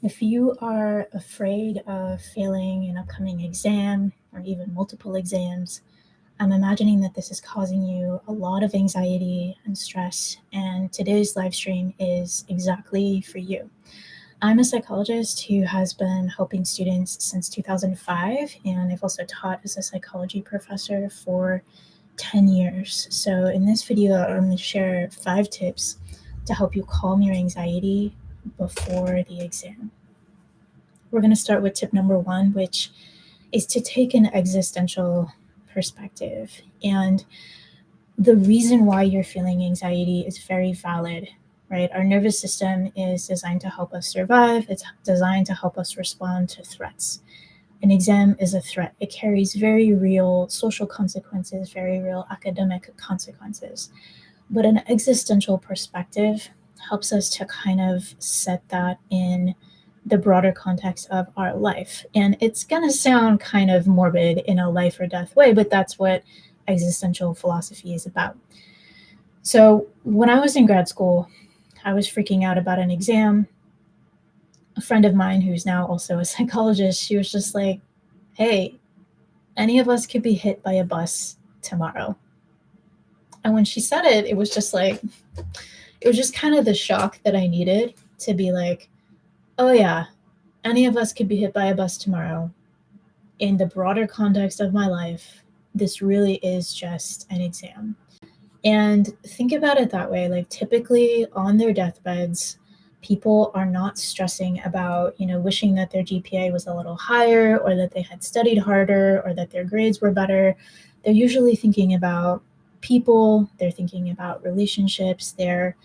If you are afraid of failing an upcoming exam or even multiple exams, I'm imagining that this is causing you a lot of anxiety and stress, and today's live stream is exactly for you. I'm a psychologist who has been helping students since 2005, and I've also taught as a psychology professor for 10 years. So, in this video, I'm going to share 5 tips to help you calm your anxiety before the exam. We're going to start with tip number 1, which is to take an existential perspective. And the reason why you're feeling anxiety is very valid, right? Our nervous system is designed to help us survive, it's designed to help us respond to threats. An exam is a threat. It carries very real social consequences, very real academic consequences. But an existential perspective helps us to kind of set that in the broader context of our life. And it's going to sound kind of morbid in a life or death way, but that's what existential philosophy is about. So when I was in grad school, I was freaking out about an exam. A friend of mine who's now also a psychologist, she was just like, hey, any of us could be hit by a bus tomorrow. And when she said it, it was just like, it was just kind of the shock that I needed to be like, oh yeah, any of us could be hit by a bus tomorrow. In the broader context of my life, this really is just an exam. And think about it that way. Like, typically on their deathbeds, people are not stressing about, wishing that their GPA was a little higher or that they had studied harder or that their grades were better. They're usually thinking about people, they're thinking about relationships, they're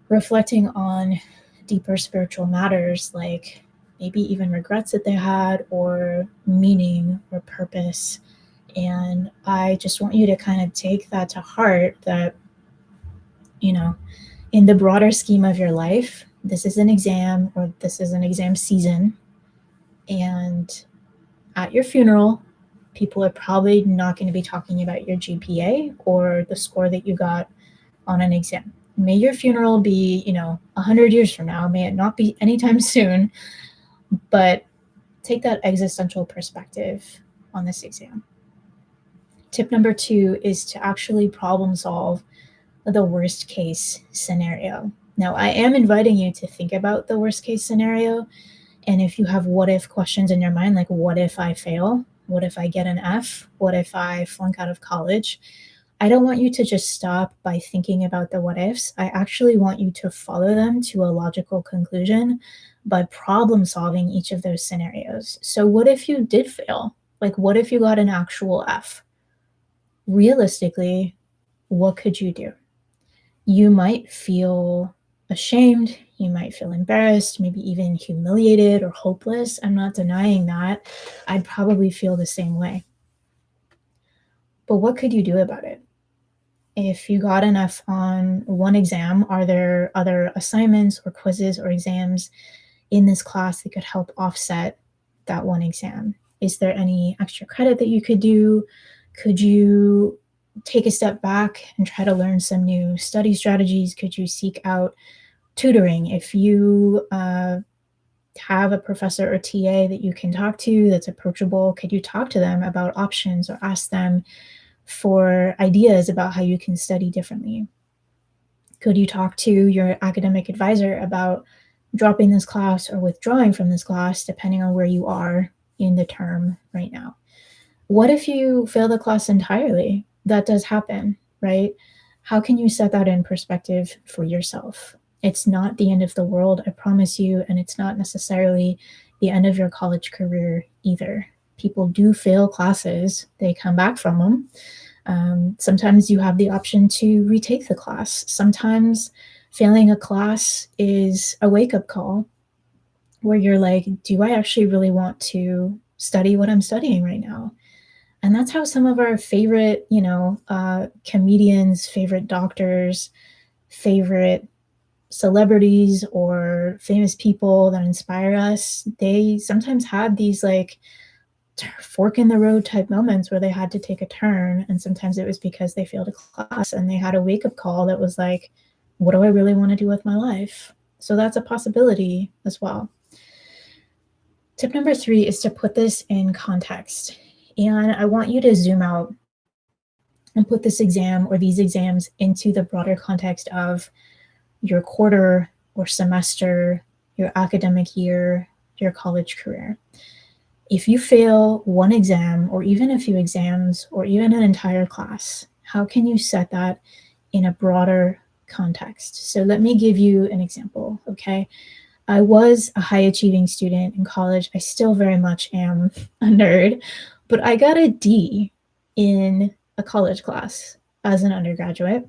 reflecting on deeper spiritual matters like maybe even regrets that they had or meaning or purpose. And I just want you to kind of take that to heart that, in the broader scheme of your life, this is an exam or this is an exam season. And at your funeral, people are probably not going to be talking about your GPA or the score that you got on an exam. May your funeral be, 100 years from now, may it not be anytime soon, but take that existential perspective on this exam. Tip number 2 is to actually problem solve the worst case scenario. Now, I am inviting you to think about the worst case scenario. And if you have what if questions in your mind, like what if I fail? What if I get an F? What if I flunk out of college? I don't want you to just stop by thinking about the what ifs. I actually want you to follow them to a logical conclusion by problem solving each of those scenarios. So, what if you did fail? Like, what if you got an actual F? Realistically, what could you do? You might feel ashamed, you might feel embarrassed, maybe even humiliated or hopeless. I'm not denying that. I'd probably feel the same way. But what could you do about it? If you got an F on one exam, are there other assignments or quizzes or exams in this class that could help offset that one exam? Is there any extra credit that you could do? Could you take a step back and try to learn some new study strategies? Could you seek out tutoring? If you have a professor or TA that you can talk to that's approachable, could you talk to them about options or ask them for ideas about how you can study differently? Could you talk to your academic advisor about dropping this class or withdrawing from this class, depending on where you are in the term right now? What if you fail the class entirely? That does happen, right? How can you set that in perspective for yourself? It's not the end of the world, I promise you, and it's not necessarily the end of your college career either. People do fail classes, they come back from them. Sometimes you have the option to retake the class. Sometimes failing a class is a wake-up call where you're like, do I actually really want to study what I'm studying right now? And that's how some of our favorite, comedians, favorite doctors, favorite celebrities or famous people that inspire us, they sometimes had these like fork in the road type moments where they had to take a turn. And sometimes it was because they failed a class and they had a wake up call that was like, what do I really want to do with my life? So that's a possibility as well. Tip number 3 is to put this in context. And I want you to zoom out and put this exam or these exams into the broader context of your quarter or semester, your academic year, your college career. If you fail one exam or even a few exams or even an entire class, how can you set that in a broader context? So let me give you an example, okay? I was a high achieving student in college. I still very much am a nerd, but I got a D in a college class as an undergraduate.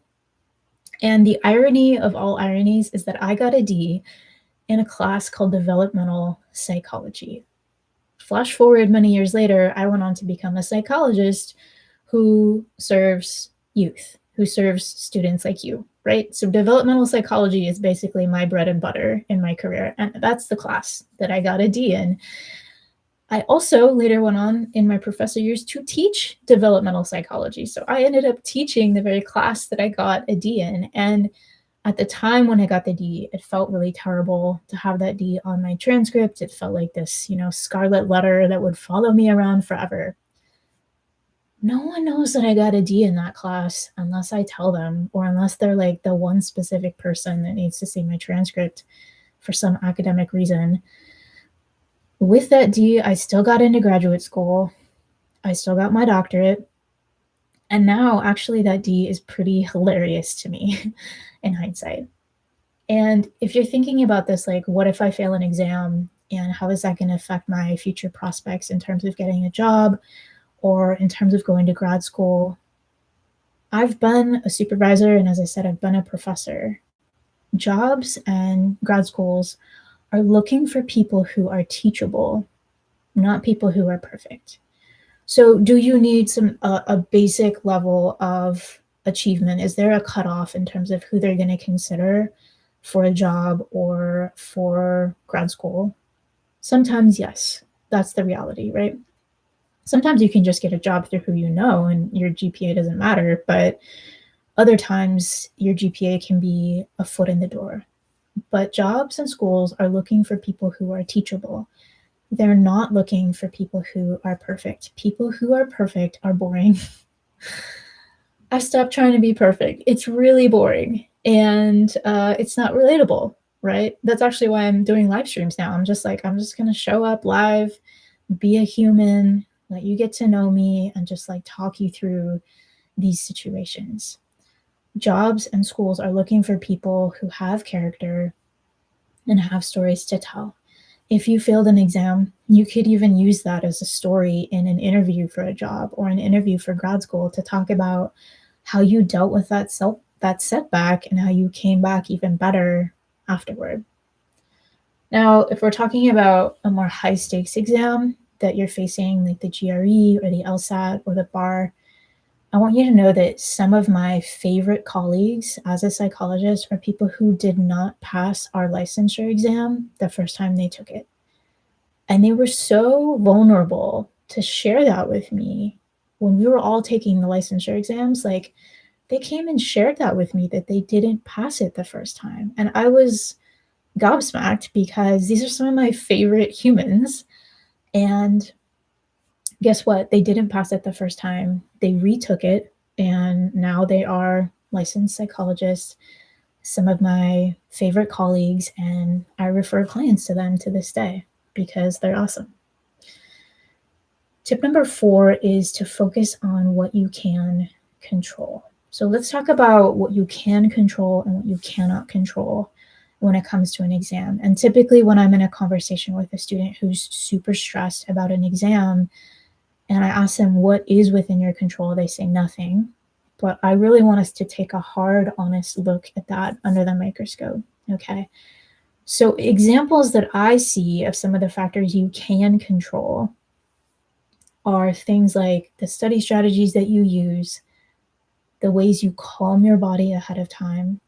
And the irony of all ironies is that I got a D in a class called developmental psychology. Flash forward many years later, I went on to become a psychologist who serves youth, who serves students like you, right? So developmental psychology is basically my bread and butter in my career. And that's the class that I got a D in. I also later went on in my professor years to teach developmental psychology. So I ended up teaching the very class that I got a D in. And at the time when I got the D, it felt really terrible to have that D on my transcript. It felt like this, scarlet letter that would follow me around forever. No one knows that I got a D in that class unless I tell them, or unless they're like the one specific person that needs to see my transcript for some academic reason. With that D, I still got into graduate school. I still got my doctorate. And now, actually, that D is pretty hilarious to me in hindsight. And if you're thinking about this, like, what if I fail an exam and how is that going to affect my future prospects in terms of getting a job or in terms of going to grad school? I've been a supervisor, and as I said, I've been a professor. Jobs and grad schools are looking for people who are teachable, not people who are perfect. So do you need a basic level of achievement? Is there a cutoff in terms of who they're going to consider for a job or for grad school? Sometimes, yes, that's the reality, right? Sometimes you can just get a job through who you know and your GPA doesn't matter, but other times your GPA can be a foot in the door. But jobs and schools are looking for people who are teachable. They're not looking for people who are perfect. People who are perfect are boring. I stopped trying to be perfect. It's really boring and it's not relatable, right? That's actually why I'm doing live streams now. I'm just going to show up live, be a human, let you get to know me, and just like talk you through these situations. Jobs and schools are looking for people who have character and have stories to tell. If you failed an exam, you could even use that as a story in an interview for a job or an interview for grad school to talk about how you dealt with that setback and how you came back even better afterward. Now, if we're talking about a more high stakes exam that you're facing, like the GRE or the LSAT or the bar, I want you to know that some of my favorite colleagues as a psychologist are people who did not pass our licensure exam the first time they took it. And they were so vulnerable to share that with me when we were all taking the licensure exams. Like, they came and shared that with me that they didn't pass it the first time. And I was gobsmacked because these are some of my favorite humans. And guess what? They didn't pass it the first time. They retook it, and now they are licensed psychologists, some of my favorite colleagues, and I refer clients to them to this day because they're awesome. Tip number 4 is to focus on what you can control. So let's talk about what you can control and what you cannot control when it comes to an exam. And typically when I'm in a conversation with a student who's super stressed about an exam, and I ask them, what is within your control? They say nothing. But I really want us to take a hard, honest look at that under the microscope, okay? So examples that I see of some of the factors you can control are things like the study strategies that you use, the ways you calm your body ahead of time,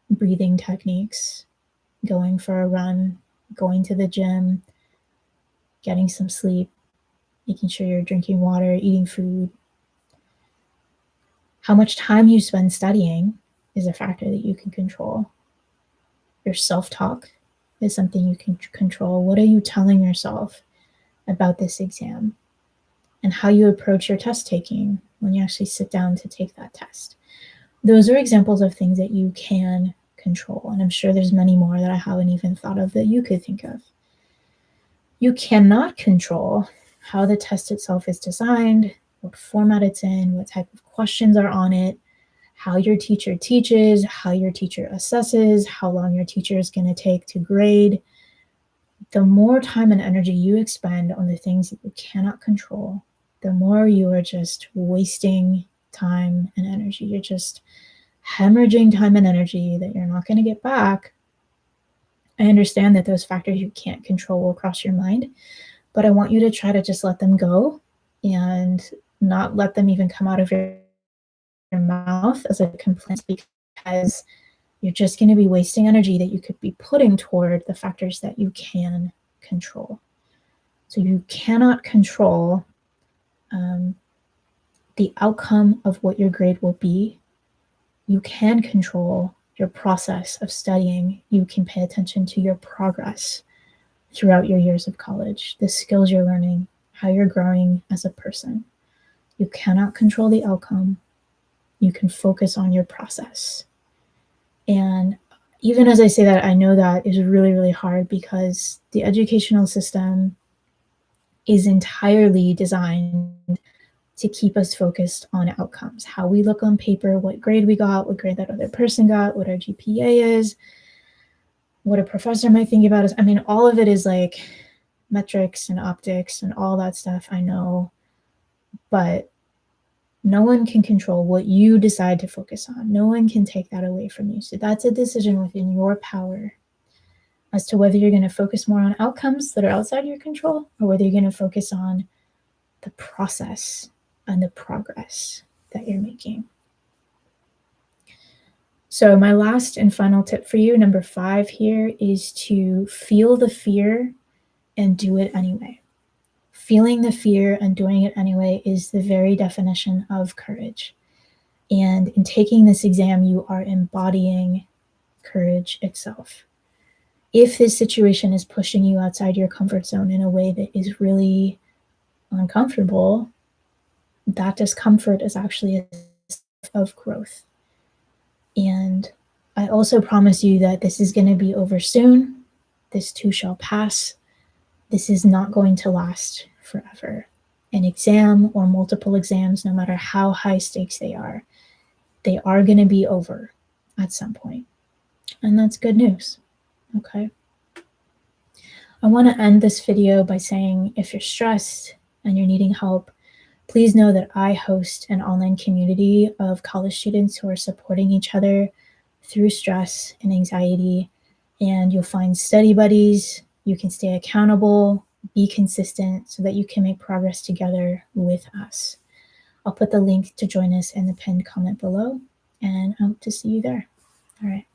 breathing techniques, going for a run, going to the gym, getting some sleep, making sure you're drinking water, eating food. How much time you spend studying is a factor that you can control. Your self-talk is something you can control. What are you telling yourself? about this exam and how you approach your test taking when you actually sit down to take that test. Those are examples of things that you can control. And I'm sure there's many more that I haven't even thought of that you could think of. You cannot control how the test itself is designed, what format it's in, what type of questions are on it, how your teacher teaches, how your teacher assesses, how long your teacher is going to take to grade. The more time and energy you expend on the things that you cannot control, the more you are just wasting time and energy. You're just hemorrhaging time and energy that you're not going to get back. I understand that those factors you can't control will cross your mind, but I want you to try to just let them go and not let them even come out of your mouth as a complaint, because you're just going to be wasting energy that you could be putting toward the factors that you can control. So you cannot control the outcome of what your grade will be. You can control your process of studying. You can pay attention to your progress throughout your years of college, the skills you're learning, how you're growing as a person. You cannot control the outcome. You can focus on your process. And even as I say that, I know that is really, really hard, because the educational system is entirely designed to keep us focused on outcomes, how we look on paper, what grade we got, what grade that other person got, what our GPA is, what a professor might think about us. I mean, all of it is like metrics and optics and all that stuff, I know, but no one can control what you decide to focus on. No one can take that away from you. So that's a decision within your power as to whether you're going to focus more on outcomes that are outside your control, or whether you're going to focus on the process and the progress that you're making. So my last and final tip for you, number 5 here, is to feel the fear and do it anyway. Feeling the fear and doing it anyway is the very definition of courage. And in taking this exam, you are embodying courage itself. If this situation is pushing you outside your comfort zone in a way that is really uncomfortable, that discomfort is actually a sign of growth. And I also promise you that this is going to be over soon. This too shall pass. This is not going to last forever. An exam or multiple exams, no matter how high stakes they are going to be over at some point. And that's good news. Okay. I want to end this video by saying, if you're stressed and you're needing help, please know that I host an online community of college students who are supporting each other through stress and anxiety. And you'll find study buddies. You can stay accountable, be consistent, so that you can make progress together with us. I'll put the link to join us in the pinned comment below, and I hope to see you there. All right.